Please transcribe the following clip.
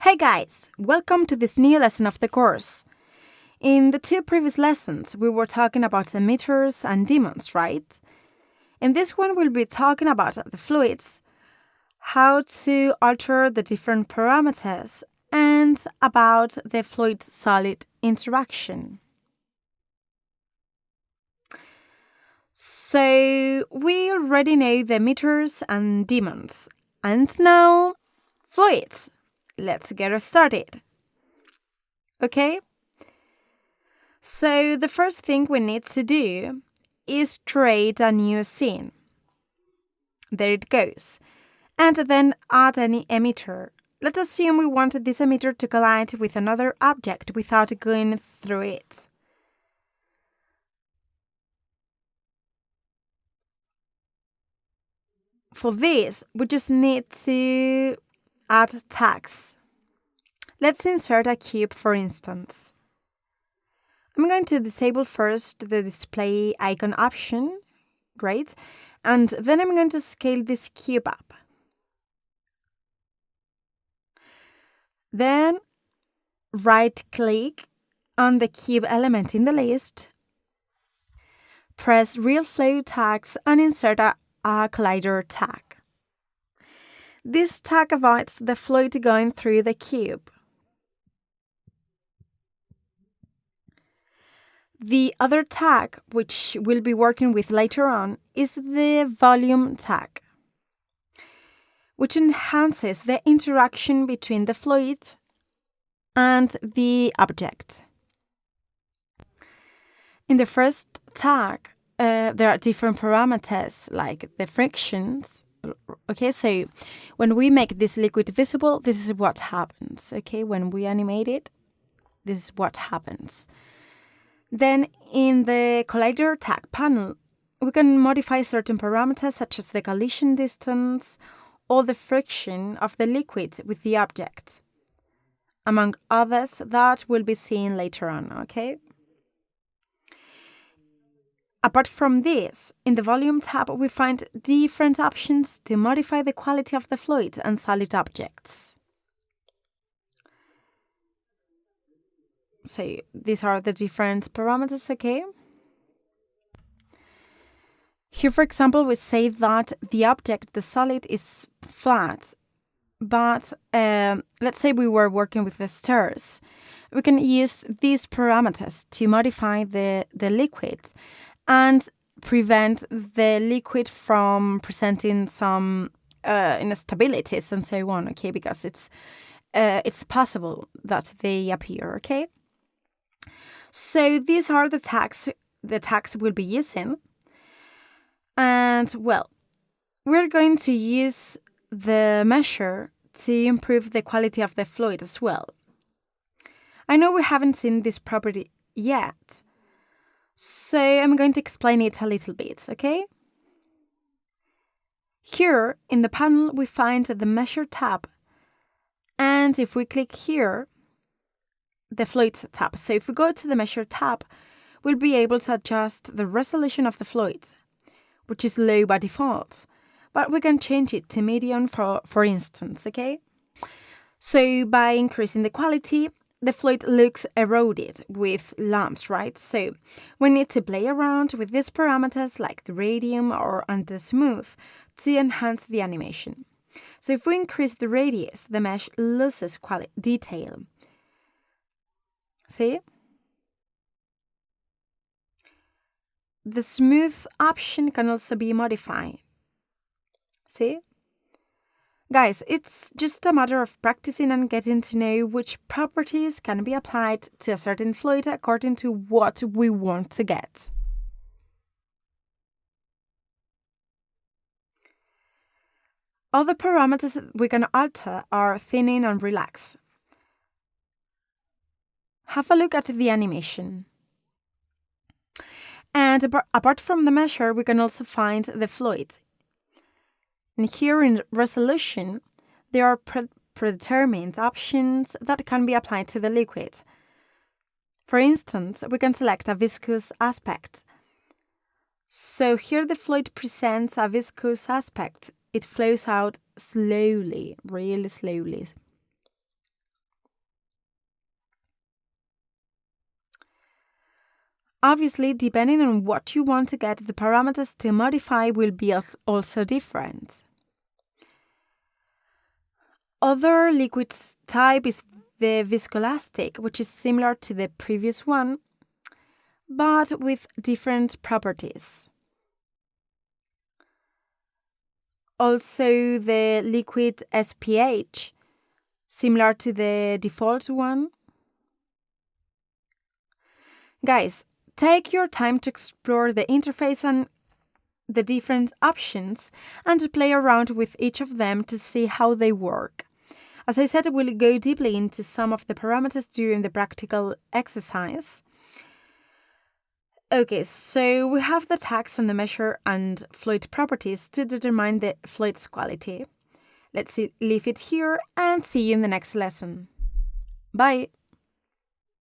Hey guys, welcome to this new lesson of the course. In the two previous lessons, we were talking about the meters and demons, right? In this one, we'll be talking about the fluids, how to alter the different parameters, and about the fluid-solid interaction. So, we already know the meters and demons, and now fluids. Let's get started. Okay? So the first thing we need to do is create a new scene. There it goes. And then add any emitter. Let's assume we want this emitter to collide with another object without going through it. For this, we just need to add tags. Let's insert a cube, for instance. I'm going to disable first the display icon option. Great. And then I'm going to scale this cube up. Then right-click on the cube element in the list, press Real Flow Tags and insert a collider tag. This tag avoids the fluid going through the cube. The other tag, which we'll be working with later on, is the volume tag, which enhances the interaction between the fluid and the object. In the first tag, there are different parameters like the frictions. Okay, so when we make this liquid visible, this is what happens. Okay, when we animate it, this is what happens. Then in the collider tag panel, we can modify certain parameters such as the collision distance or the friction of the liquid with the object, among others that we'll be seeing later on, okay? Apart from this, in the volume tab, we find different options to modify the quality of the fluid and solid objects. So these are the different parameters, okay? Here, for example, we say that the object, the solid, is flat, but let's say we were working with the stairs. We can use these parameters to modify the liquid and prevent the liquid from presenting some instabilities and so on, okay? Because it's possible that they appear, okay? So these are the tags we'll be using. And, well, we're going to use the measure to improve the quality of the fluid as well. I know we haven't seen this property yet, so I'm going to explain it a little bit, okay? Here in the panel, we find the Measure tab, and if we click here, the Fluid tab. So if we go to the Measure tab, we'll be able to adjust the resolution of the fluid, which is low by default, but we can change it to medium for instance, okay? So by increasing the quality, the fluid looks eroded with lumps, right? So we need to play around with these parameters like the radius or and the smooth to enhance the animation. So if we increase the radius, the mesh loses detail. See? The smooth option can also be modified. See? Guys, it's just a matter of practicing and getting to know which properties can be applied to a certain fluid according to what we want to get. Other parameters we can alter are thinning and relax. Have a look at the animation. And apart from the measure, we can also find the fluid. And here in resolution, there are predetermined options that can be applied to the liquid. For instance, we can select a viscous aspect. So here the fluid presents a viscous aspect. It flows out slowly, really slowly. Obviously, depending on what you want to get, the parameters to modify will be also different. Other liquid type is the viscoelastic, which is similar to the previous one, but with different properties. Also, the liquid SPH, similar to the default one. Guys, take your time to explore the interface and the different options and to play around with each of them to see how they work. As I said, we'll go deeply into some of the parameters during the practical exercise. Okay, so we have the tags and the measure and fluid properties to determine the fluid's quality. Let's leave it here and see you in the next lesson. Bye!